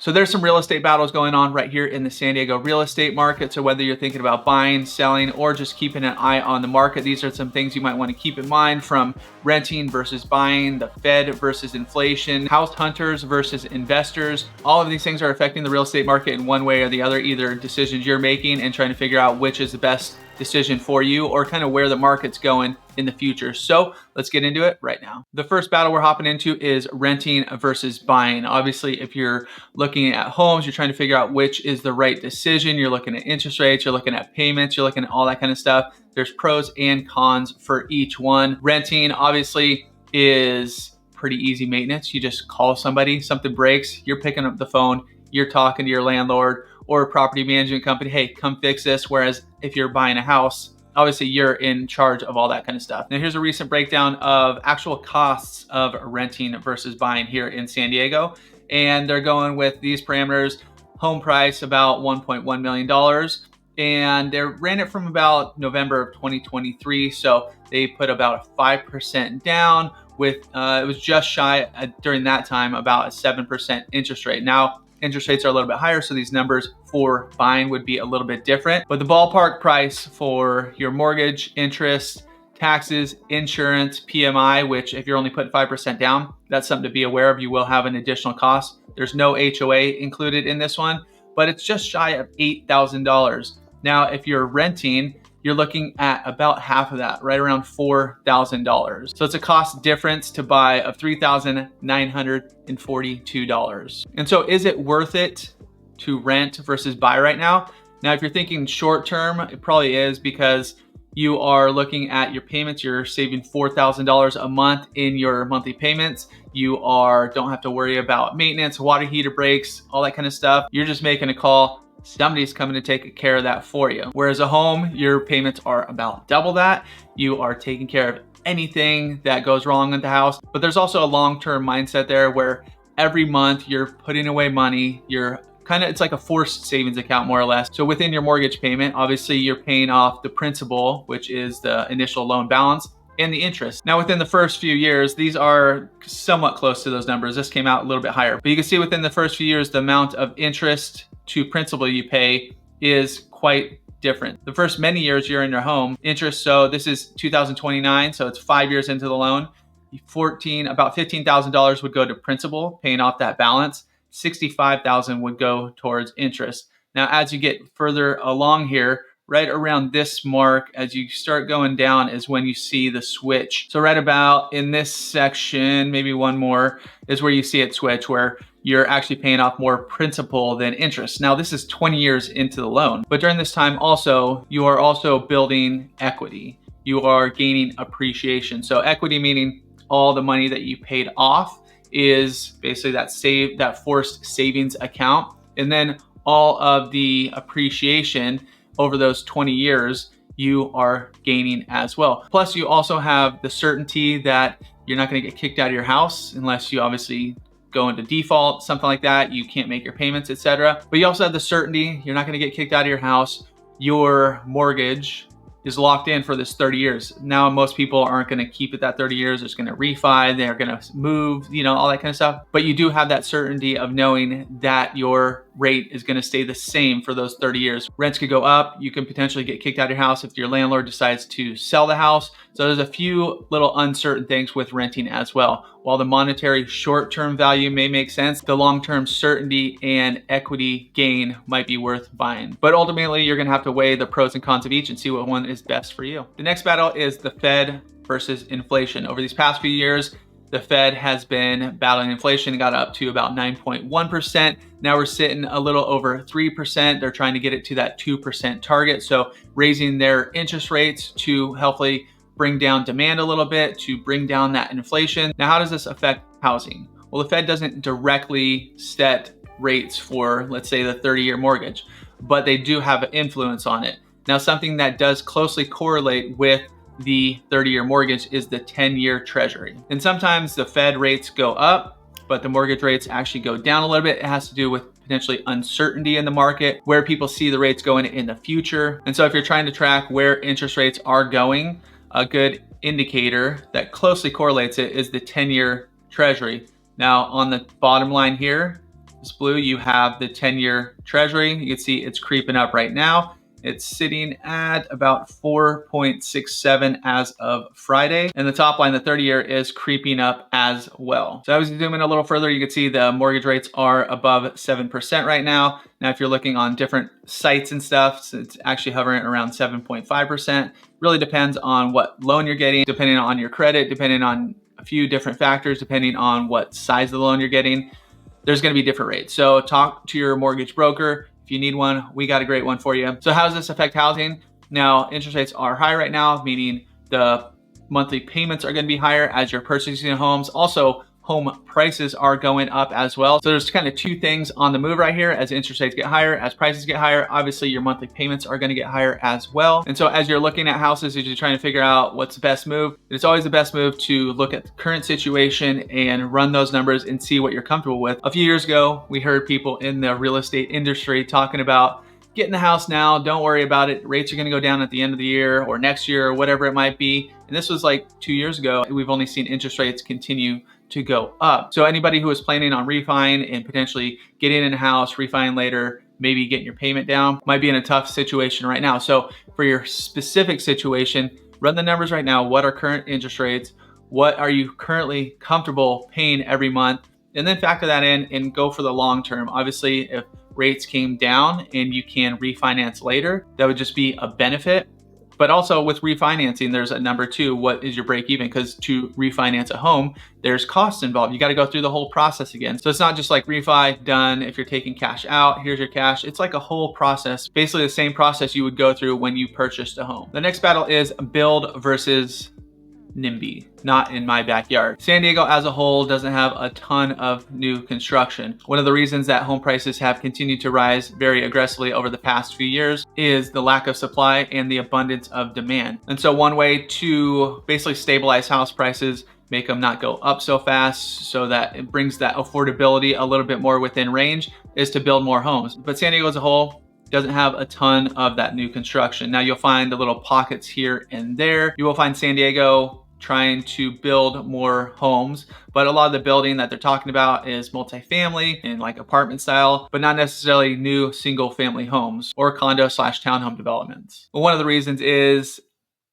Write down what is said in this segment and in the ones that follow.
So there's some real estate battles going on right here in the San Diego real estate market. So whether you're thinking about buying, selling, or just keeping an eye on the market, these are some things you might want to keep in mind, from renting versus buying, the Fed versus inflation, house hunters versus investors. All of these things are affecting the real estate market in one way or the other, either decisions you're making and trying to figure out which is the best decision for you, or kind of where the market's going in the future. So let's get into it right now. The first battle we're hopping into is renting versus buying. Obviously, if you're looking at homes, you're trying to figure out which is the right decision. You're looking at interest rates, you're looking at payments, you're looking at all that kind of stuff. There's pros and cons for each one. Renting obviously is pretty easy maintenance. You just call somebody, something breaks, you're picking up the phone, you're talking to your landlord or a property management company, hey, come fix this. Whereas if you're buying a house, obviously you're in charge of all that kind of stuff. Now here's a recent breakdown of actual costs of renting versus buying here in San Diego. And they're going with these parameters: home price about $1.1 million. And they ran it from about November of 2023. So they put about a 5% down with, it was just shy during that time, about a 7% interest rate. Now, interest rates are a little bit higher, so these numbers for buying would be a little bit different. But the ballpark price for your mortgage, interest, taxes, insurance, PMI, which if you're only putting 5% down, that's something to be aware of. You will have an additional cost. There's no HOA included in this one, but it's just shy of $8,000. Now, if you're renting, you're looking at about half of that, right around $4,000. So it's a cost difference to buy of $3,942. And so is it worth it to rent versus buy right now? Now, if you're thinking short term, it probably is, because you are looking at your payments. You're saving $4,000 a month in your monthly payments. You don't have to worry about maintenance, water heater breaks, all that kind of stuff. You're just making a call. Somebody's coming to take care of that for you. Whereas a home, your payments are about double that. You are taking care of anything that goes wrong in the house. But there's also a long-term mindset there where every month you're putting away money. It's like a forced savings account, more or less. So within your mortgage payment, obviously you're paying off the principal, which is the initial loan balance, and the interest. Now, within the first few years, these are somewhat close to those numbers. This came out a little bit higher, but you can see within the first few years, the amount of interest to principal you pay is quite different. The first many years you're in your home, interest, so this is 2029, so it's 5 years into the loan, about $15,000 would go to principal, paying off that balance. $65,000 would go towards interest. Now, as you get further along here, right around this mark, as you start going down, is when you see the switch. So right about in this section, maybe one more, is where you see it switch, where you're actually paying off more principal than interest. Now, this is 20 years into the loan, but during this time also, you are also building equity. You are gaining appreciation. So equity meaning all the money that you paid off is basically that forced savings account. And then all of the appreciation over those 20 years, you are gaining as well. Plus, you also have the certainty that you're not going to get kicked out of your house unless you obviously go into default, something like that. You can't make your payments, etc. But you also have the certainty you're not going to get kicked out of your house. Your mortgage is locked in for this 30 years. Now, most people aren't going to keep it that 30 years. They're just going to refi, they're going to move, all that kind of stuff. But you do have that certainty of knowing that your rate is going to stay the same for those 30 years. Rents could go up. You can potentially get kicked out of your house if your landlord decides to sell the house. So there's a few little uncertain things with renting as well. While the monetary short-term value may make sense, the long-term certainty and equity gain might be worth buying. But ultimately, you're going to have to weigh the pros and cons of each and see what one is best for you. The next battle is the Fed versus inflation. Over these past few years, the Fed has been battling inflation, got up to about 9.1%. Now we're sitting a little over 3%. They're trying to get it to that 2% target. So raising their interest rates to hopefully bring down demand a little bit, to bring down that inflation. Now, how does this affect housing? Well, the Fed doesn't directly set rates for, let's say, the 30-year mortgage, but they do have an influence on it. Now, something that does closely correlate with the 30-year mortgage is the 10-year treasury. And sometimes the Fed rates go up, but the mortgage rates actually go down a little bit. It has to do with potentially uncertainty in the market, where people see the rates going in the future. And so if you're trying to track where interest rates are going, a good indicator that closely correlates it is the 10-year treasury. Now, on the bottom line here, This blue, you have the 10-year treasury. You can see it's creeping up right now. It's sitting at about 4.67 as of Friday. And the top line, the 30-year, is creeping up as well. So as we zoom in a little further, you can see the mortgage rates are above 7% right now. Now, if you're looking on different sites and stuff, so it's actually hovering around 7.5%. Really depends on what loan you're getting, depending on your credit, depending on a few different factors, depending on what size of the loan you're getting. There's going to be different rates. So talk to your mortgage broker. If you need one, we got a great one for you. So how does this affect housing? Now, interest rates are high right now, meaning the monthly payments are going to be higher as you're purchasing homes. Also, home prices are going up as well. So there's kind of two things on the move right here. As interest rates get higher, as prices get higher, obviously your monthly payments are going to get higher as well. And so as you're looking at houses, as you're trying to figure out what's the best move, it's always the best move to look at the current situation and run those numbers and see what you're comfortable with. A few years ago, we heard people in the real estate industry talking about get in the house now, don't worry about it. Rates are going to go down at the end of the year or next year or whatever it might be. And this was like 2 years ago. We've only seen interest rates continue to go up. So anybody who is planning on refining and potentially getting in a house, refining later, maybe getting your payment down, might be in a tough situation right now. So for your specific situation, run the numbers right now. What are current interest rates? What are you currently comfortable paying every month? And then factor that in and go for the long term. Obviously, if rates came down and you can refinance later, that would just be a benefit. But also with refinancing, there's a number two, what is your break even? Because to refinance a home, there's costs involved. You got to go through the whole process again. So it's not just like refi, done. If you're taking cash out, here's your cash. It's like a whole process, basically the same process you would go through when you purchased a home. The next battle is build versus Nimby, not in my backyard. San Diego as a whole doesn't have a ton of new construction. One of the reasons that home prices have continued to rise very aggressively over the past few years is the lack of supply and the abundance of demand. And so one way to basically stabilize house prices, make them not go up so fast so that it brings that affordability a little bit more within range, is to build more homes. But San Diego as a whole doesn't have a ton of that new construction. Now you'll find the little pockets here and there. You will find San Diego trying to build more homes, but a lot of the building that they're talking about is multifamily and like apartment style, but not necessarily new single family homes or condo / townhome developments. Well, one of the reasons is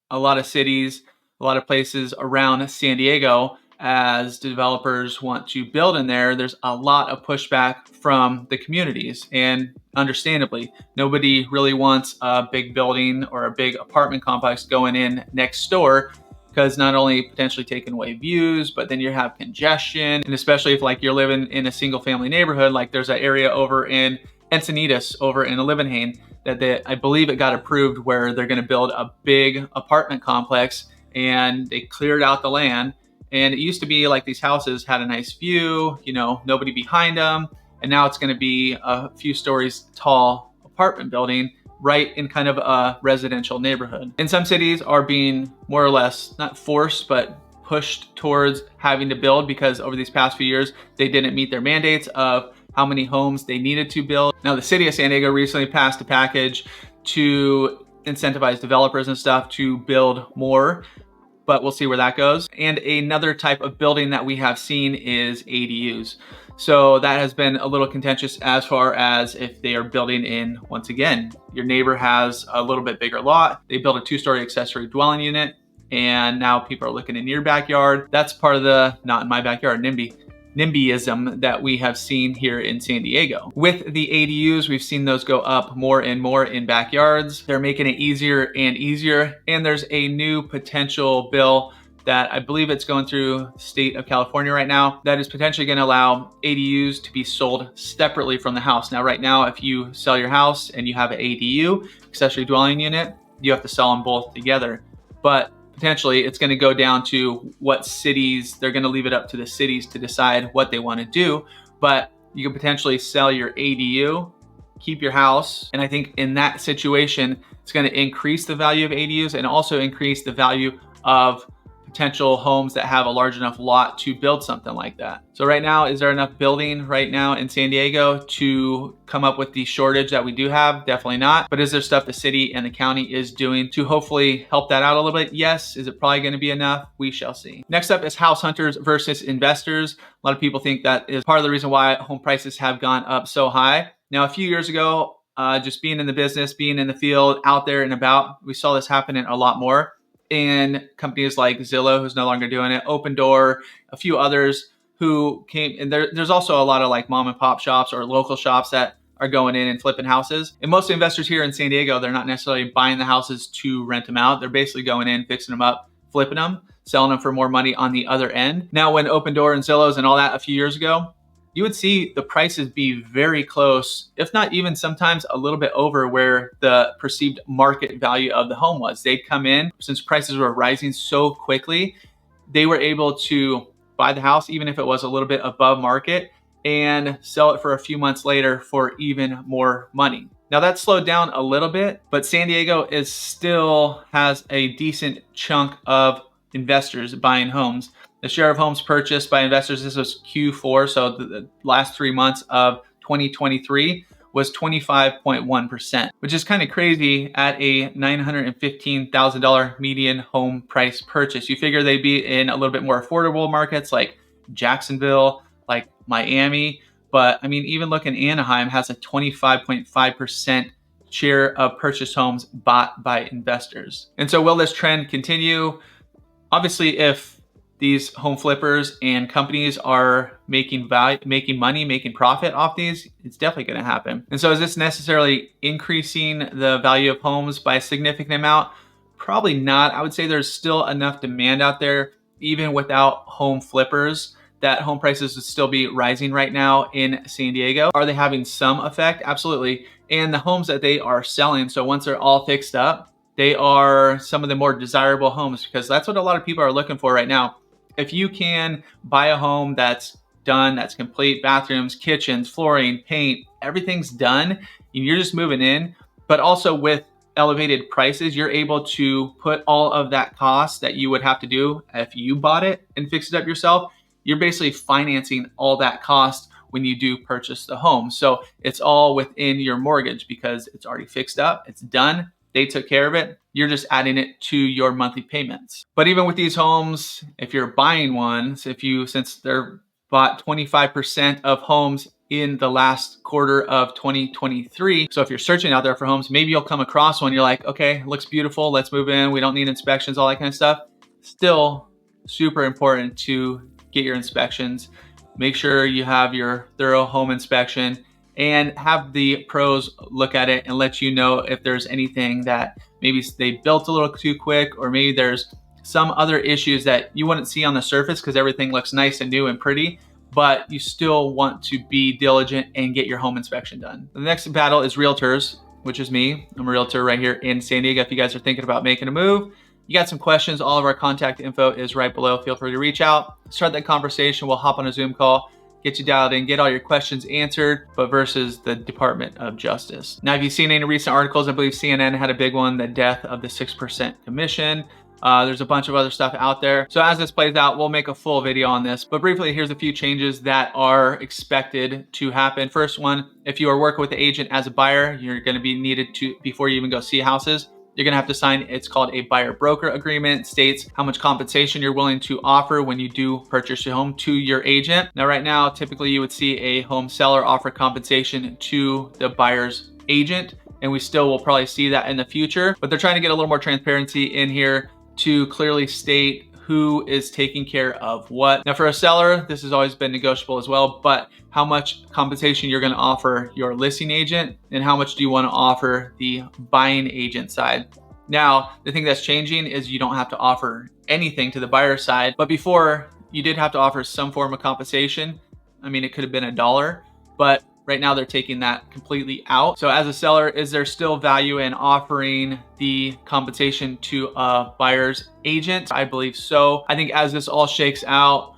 a lot of cities, a lot of places around San Diego, as developers want to build in there, there's a lot of pushback from the communities, and understandably, nobody really wants a big building or a big apartment complex going in next door, because not only potentially taking away views, but then you have congestion. And especially if like you're living in a single family neighborhood, like there's an area over in Encinitas over in Livenhain that I believe it got approved where they're gonna build a big apartment complex, and they cleared out the land. And it used to be like these houses had a nice view, you know, nobody behind them. And now it's gonna be a few stories tall apartment building right in kind of a residential neighborhood. And some cities are being more or less, not forced, but pushed towards having to build because over these past few years, they didn't meet their mandates of how many homes they needed to build. Now, the city of San Diego recently passed a package to incentivize developers and stuff to build more, but we'll see where that goes. And another type of building that we have seen is ADUs. So that has been a little contentious as far as if they are building in, once again, your neighbor has a little bit bigger lot, they build a 2-story accessory dwelling unit, and now people are looking in your backyard. That's part of the not in my backyard Nimbyism that we have seen here in San Diego. With the ADUs, we've seen those go up more and more in backyards. They're making it easier and easier. And there's a new potential bill that I believe it's going through the state of California right now that is potentially going to allow ADUs to be sold separately from the house. Now, right now, if you sell your house and you have an ADU, accessory dwelling unit, you have to sell them both together. But potentially it's going to go down to what cities, they're going to leave it up to the cities to decide what they want to do. But you could potentially sell your ADU, keep your house. And I think in that situation, it's going to increase the value of ADUs and also increase the value of potential homes that have a large enough lot to build something like that. So right now, is there enough building right now in San Diego to come up with the shortage that we do have? Definitely not. But is there stuff the city and the county is doing to hopefully help that out a little bit? Yes. Is it probably going to be enough? We shall see. Next up is house hunters versus investors. A lot of people think that is part of the reason why home prices have gone up so high. Now, a few years ago, just being in the business, being in the field, out there and about, we saw this happening a lot more. And companies like Zillow, who's no longer doing it, Open Door, a few others who came, and there's also a lot of like mom and pop shops or local shops that are going in and flipping houses. And most investors here in San Diego, they're not necessarily buying the houses to rent them out. They're basically going in, fixing them up, flipping them, selling them for more money on the other end. Now, when Open Door and Zillow's and all that a few years ago, you would see the prices be very close, if not even sometimes a little bit over where the perceived market value of the home was. They'd come in, since prices were rising so quickly, they were able to buy the house, even if it was a little bit above market, and sell it for a few months later for even more money. Now that's slowed down a little bit, but San Diego still has a decent chunk of investors buying homes. The share of homes purchased by investors, this was Q4, so the last 3 months of 2023 was 25.1%, which is kind of crazy at a $915,000 median home price purchase. You figure they'd be in a little bit more affordable markets like Jacksonville, like Miami, but I mean, even look in Anaheim has a 25.5% share of purchased homes bought by investors. And so will this trend continue? Obviously, if these home flippers and companies are making money, making profit off these, it's definitely going to happen. And so is this necessarily increasing the value of homes by a significant amount? Probably not. I would say there's still enough demand out there, even without home flippers, that home prices would still be rising right now in San Diego. Are they having some effect? Absolutely. And the homes that they are selling, so once they're all fixed up, they are some of the more desirable homes, because that's what a lot of people are looking for right now. If you can buy a home that's done, that's complete, bathrooms, kitchens, flooring, paint, everything's done, and you're just moving in, but also with elevated prices, you're able to put all of that cost that you would have to do if you bought it and fixed it up yourself. You're basically financing all that cost when you do purchase the home. So it's all within your mortgage because it's already fixed up, it's done. They took care of it. You're just adding it to your monthly payments. But even with these homes, if you're buying one, since they're bought 25% of homes in the last quarter of 2023. So if you're searching out there for homes, maybe you'll come across one. You're like, okay, looks beautiful. Let's move in. We don't need inspections, all that kind of stuff. Still super important to get your inspections. Make sure you have your thorough home inspection and have the pros look at it and let you know if there's anything that maybe they built a little too quick, or maybe there's some other issues that you wouldn't see on the surface because everything looks nice and new and pretty, but you still want to be diligent and get your home inspection done. The next battle is realtors, which is me. I'm a realtor right here in San Diego. If you guys are thinking about making a move, you got some questions, all of our contact info is right below. Feel free to reach out, start that conversation. We'll hop on a Zoom call, get you dialed in, get all your questions answered, but versus the Department of Justice. Now, have you seen any recent articles? I believe CNN had a big one, the death of the 6% commission. There's a bunch of other stuff out there. So as this plays out, we'll make a full video on this. But briefly, here's a few changes that are expected to happen. First one, if you are working with the agent as a buyer, you're going to be needed to, before you even go see houses, you're going to have to sign, it's called a buyer broker agreement. It states how much compensation you're willing to offer when you do purchase your home to your agent. Now, right now, typically you would see a home seller offer compensation to the buyer's agent, and we still will probably see that in the future, but they're trying to get a little more transparency in here to clearly state who is taking care of what. Now, for a seller, this has always been negotiable as well, but how much compensation you're going to offer your listing agent and how much do you want to offer the buying agent side. Now, the thing that's changing is you don't have to offer anything to the buyer side, but before you did have to offer some form of compensation. I mean, it could have been $1, but right now they're taking that completely out. So as a seller, is there still value in offering the compensation to a buyer's agent? I believe so. I think as this all shakes out,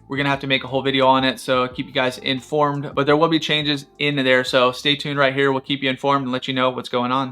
we're gonna have to make a whole video on it, so keep you guys informed, but there will be changes in there. So stay tuned right here. We'll keep you informed and let you know what's going on.